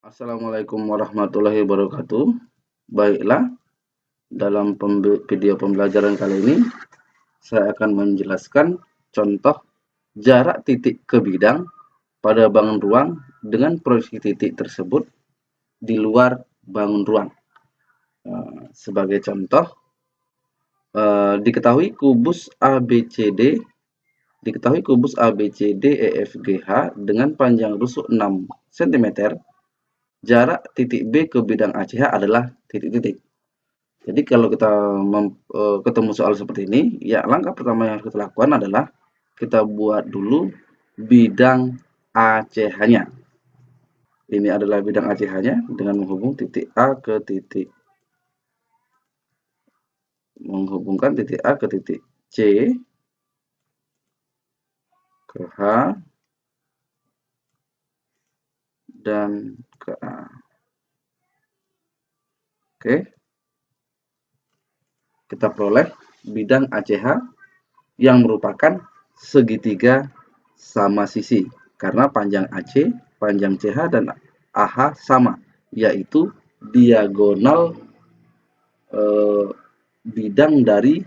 Assalamualaikum warahmatullahi wabarakatuh. Baiklah, dalam video pembelajaran kali ini, saya akan menjelaskan contoh jarak titik ke bidang pada bangun ruang dengan proyeksi titik tersebut di luar bangun ruang. Sebagai contoh, diketahui kubus ABCD EFGH dengan panjang rusuk 6 cm. Jarak titik B ke bidang ACH adalah titik-titik. Jadi kalau kita ketemu soal seperti ini, ya langkah pertama yang harus kita lakukan adalah kita buat dulu bidang ACH-nya. Ini adalah bidang ACH-nya dengan menghubungkan titik A ke titik C ke H dan ke A. Oke. Kita peroleh bidang ACH yang merupakan segitiga sama sisi karena panjang AC, panjang CH dan AH sama, yaitu diagonal bidang dari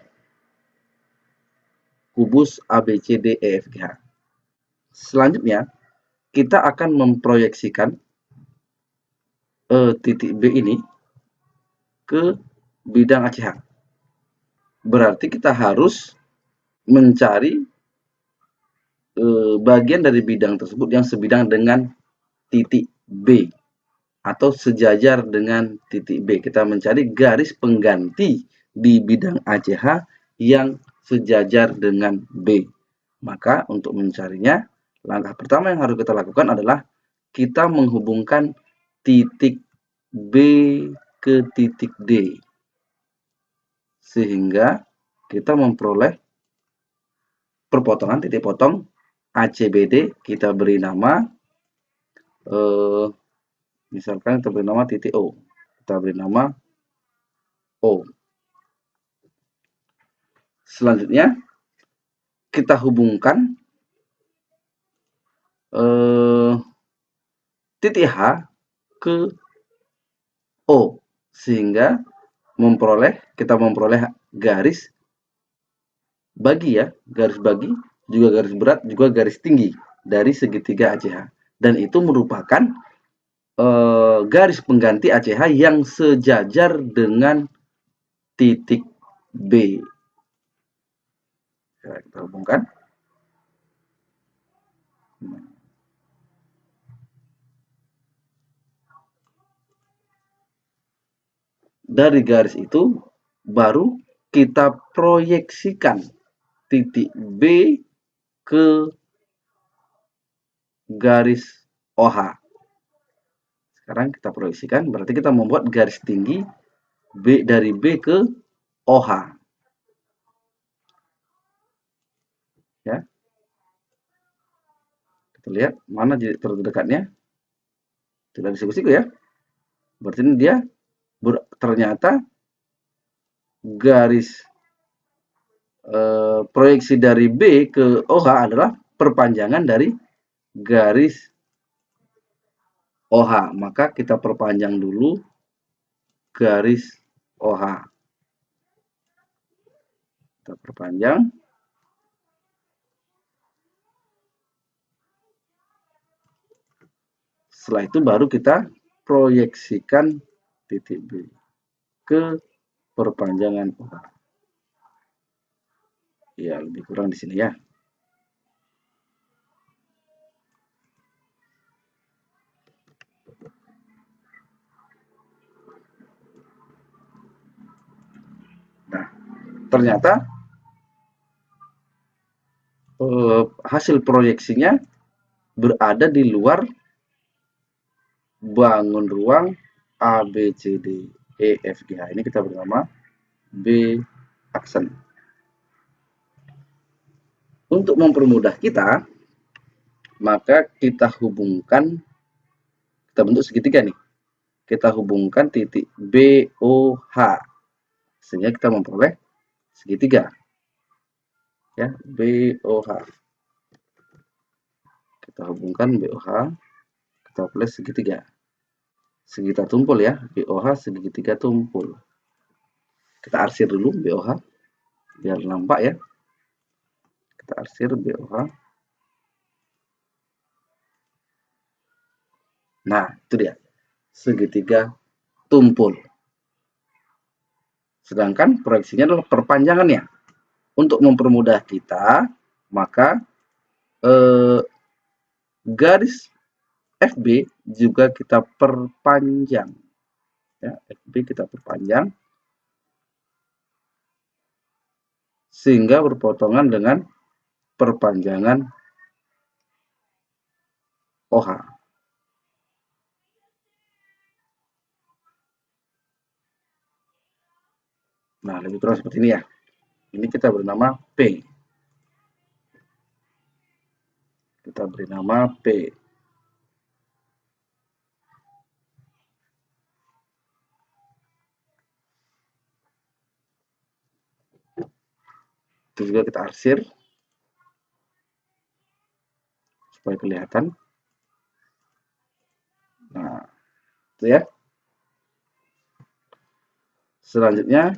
kubus ABCDEFGH. Selanjutnya kita akan memproyeksikan titik B ini ke bidang ACH. Berarti kita harus mencari bagian dari bidang tersebut yang sebidang dengan titik B atau sejajar dengan titik B. Kita mencari garis pengganti di bidang ACH yang sejajar dengan B. Maka untuk mencarinya, langkah pertama yang harus kita lakukan adalah kita menghubungkan titik B ke titik D. Sehingga kita memperoleh perpotongan titik potong ACBD, kita beri nama misalkan kita beri nama titik O. Kita beri nama O. Selanjutnya kita hubungkan titik H ke O sehingga kita memperoleh garis bagi ya, garis bagi, juga garis berat, juga garis tinggi dari segitiga ACH. Dan itu merupakan garis pengganti ACH yang sejajar dengan titik B. Kita hubungkan. Dari garis itu baru kita proyeksikan titik B ke garis OH. Sekarang kita proyeksikan, berarti kita membuat garis tinggi B dari B ke OH. Ya. Kita lihat mana terdekatnya. Tidak ada siku-siku ya. Berarti ini dia ternyata garis proyeksi dari B ke OH adalah perpanjangan dari garis OH. Maka kita perpanjang dulu garis OH. Kita perpanjang. Setelah itu baru kita proyeksikan titik B ke perpanjangan OH. Ya, lebih kurang di sini ya. Nah, ternyata hasil proyeksinya berada di luar bangun ruang ABCDEFGH. Ini kita bernama B aksen. Untuk mempermudah kita, maka kita hubungkan, kita bentuk segitiga nih. Kita hubungkan titik BOH. Sehingga kita memperoleh segitiga. Ya, BOH. Kita hubungkan BOH, kita peroleh segitiga. segitiga tumpul ya, BOH segitiga tumpul. Kita arsir dulu BOH biar nampak ya. Kita arsir BOH. Nah, itu dia. Segitiga tumpul. Sedangkan proyeksinya adalah perpanjangannya. Untuk mempermudah kita, maka garis FB juga kita perpanjang. Ya, FB kita perpanjang sehingga berpotongan dengan perpanjangan OH. Nah, lebih kurang seperti ini ya. Ini kita beri nama P. Kita beri nama P. Itu juga kita arsir supaya kelihatan. Nah, itu ya. Selanjutnya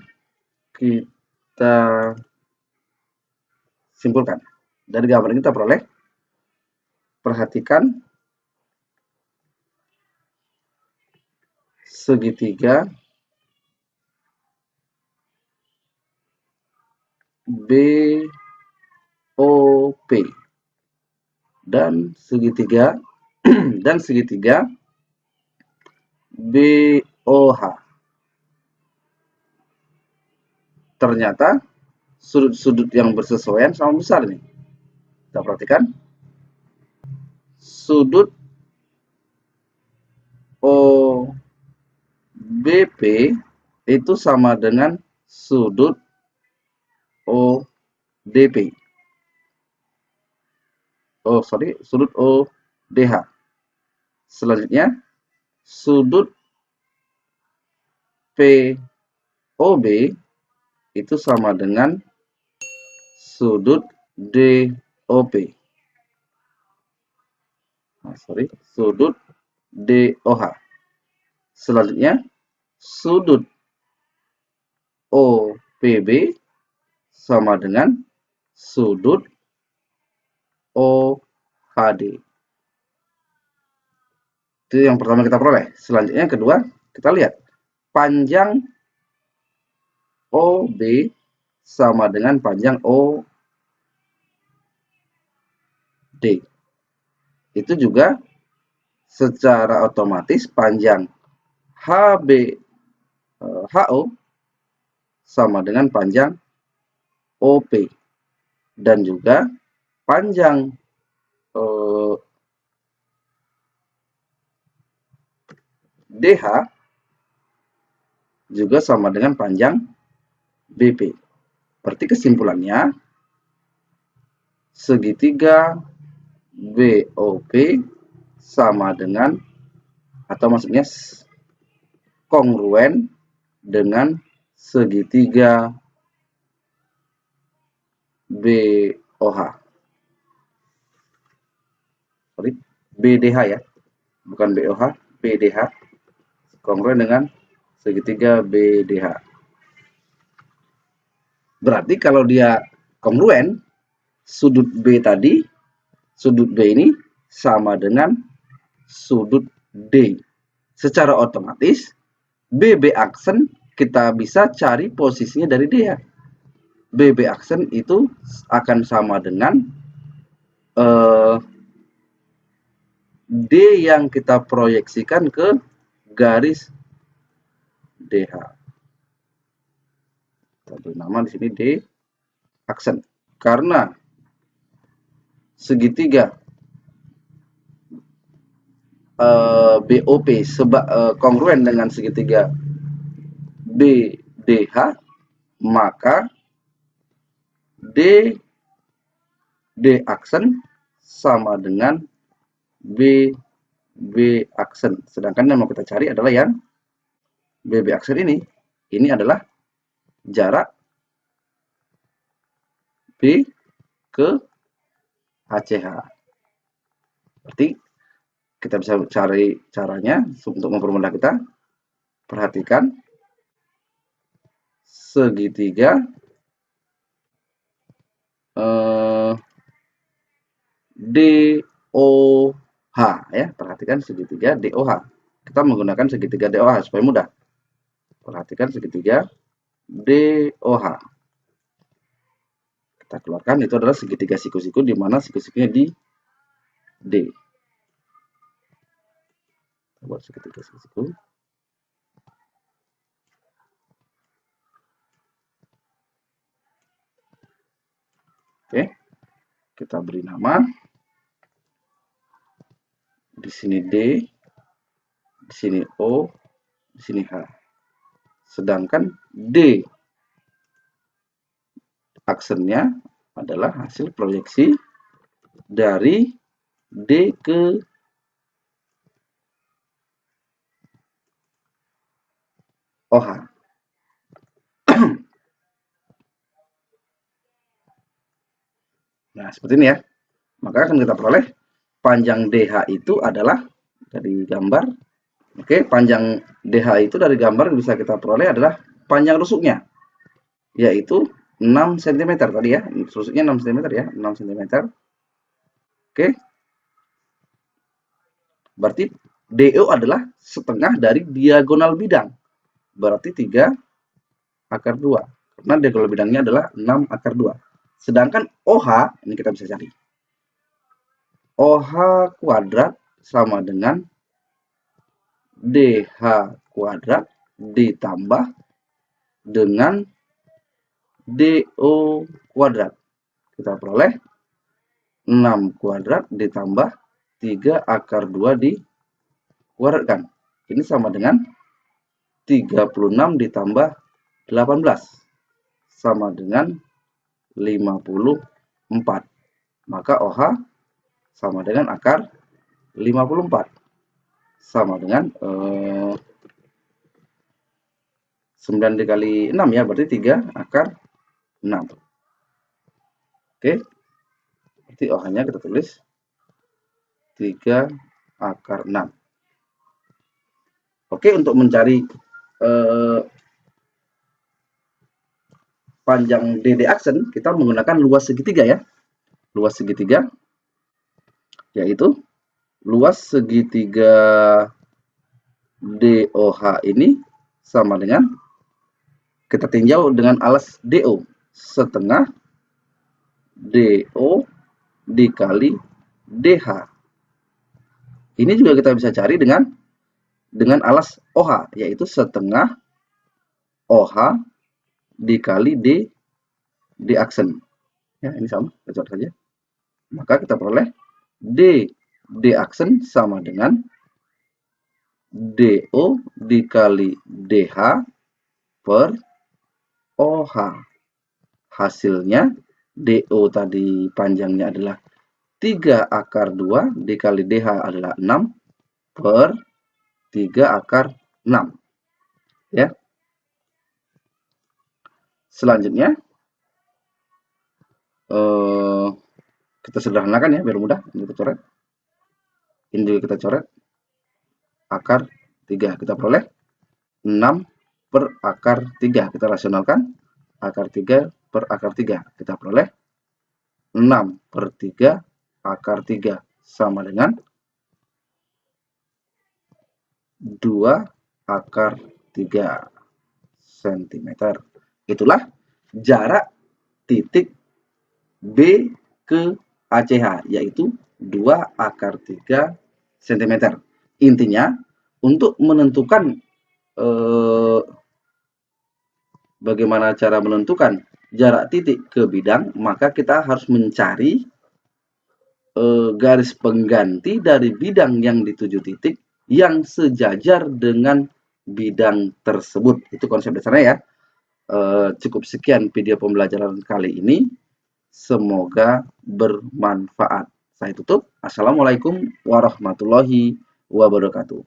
kita simpulkan. Dari gambar ini kita peroleh, perhatikan segitiga BOP dan segitiga BOH. Ternyata sudut-sudut yang bersesuaian sama besar nih. Kita perhatikan. Sudut OBP itu sama dengan sudut ODP. Sudut ODH. Selanjutnya, sudut POB itu sama dengan sudut DOP. Sudut DOH. Selanjutnya, sudut OPB sama dengan sudut OHD. Itu yang pertama kita peroleh. Selanjutnya yang kedua, kita lihat panjang OB sama dengan panjang OD. Itu juga secara otomatis panjang HO sama dengan panjang OP. Dan juga panjang DH juga sama dengan panjang BP. Berarti kesimpulannya, segitiga BOP sama dengan, atau maksudnya kongruen dengan segitiga BOH. BDH ya, bukan BOH, BDH. Kongruen dengan segitiga BDH. Berarti kalau dia kongruen, sudut B tadi, sudut B ini sama dengan sudut D. Secara otomatis, BB aksen kita bisa cari posisinya dari D ya. BB aksen itu akan sama dengan D yang kita proyeksikan ke garis DH. Kita beri nama di sini D aksen. Karena segitiga BOP kongruen dengan segitiga BDH, maka D aksen sama dengan BB aksen. Sedangkan yang mau kita cari adalah yang BB aksen ini. Ini adalah jarak B ke ACH. Berarti Kita bisa cari caranya untuk mempermudah kita. Perhatikan segitiga DOH ya. Perhatikan segitiga DOH. Kita menggunakan segitiga DOH supaya mudah. Perhatikan segitiga DOH. Kita keluarkan, itu adalah segitiga siku-siku di mana siku-sikunya di D. Kita buat segitiga siku-siku. Oke, kita beri nama. Di sini D, di sini O, di sini H. Sedangkan D aksennya adalah hasil proyeksi dari D ke OH. Nah, seperti ini ya. Maka akan kita peroleh panjang DH itu adalah dari gambar. Oke, panjang DH itu dari gambar bisa kita peroleh adalah panjang rusuknya, yaitu 6 cm tadi ya. Rusuknya 6 cm ya, 6 cm. Oke. Berarti DO adalah setengah dari diagonal bidang. Berarti 3 akar 2. Karena diagonal bidangnya adalah 6 akar 2. Sedangkan OH, ini kita bisa cari. OH kuadrat sama dengan DH kuadrat ditambah dengan DO kuadrat. Kita peroleh 6 kuadrat ditambah 3 akar 2 dikuadratkan. Ini sama dengan 36 ditambah 18. Sama dengan 54. Maka OH sama dengan akar 54. Sama dengan 9 dikali 6 ya, berarti 3 akar 6. Oke. Berarti OH-nya kita tulis 3 akar 6. Oke, untuk mencari panjang DD aksen, kita menggunakan luas segitiga ya. Luas segitiga, yaitu luas segitiga DOH ini sama dengan, kita tinjau dengan alas DO, setengah DO dikali DH. Ini juga kita bisa cari dengan alas OH, yaitu setengah OH dikali D aksen. Ya, ini sama, kita coret saja. Maka kita peroleh D aksen sama dengan DO dikali DH per OH. Hasilnya DO tadi panjangnya adalah 3 akar 2 dikali DH adalah 6 per 3 akar 6. Ya. Selanjutnya kita sederhanakan ya biar mudah. Ini kita coret. Ini juga kita coret. Akar 3. Kita peroleh 6 per akar 3. Kita rasionalkan. Akar 3 per akar 3. Kita peroleh 6 per 3 akar 3 sama dengan 2 akar 3 cm. Itulah jarak titik B ke ACH, yaitu 2 akar 3 cm. Intinya, untuk menentukan bagaimana cara menentukan jarak titik ke bidang, maka kita harus mencari garis pengganti dari bidang yang dituju titik yang sejajar dengan bidang tersebut. Itu konsep dasarnya ya. Cukup sekian video pembelajaran kali ini. Semoga bermanfaat. Saya tutup. Assalamualaikum warahmatullahi wabarakatuh.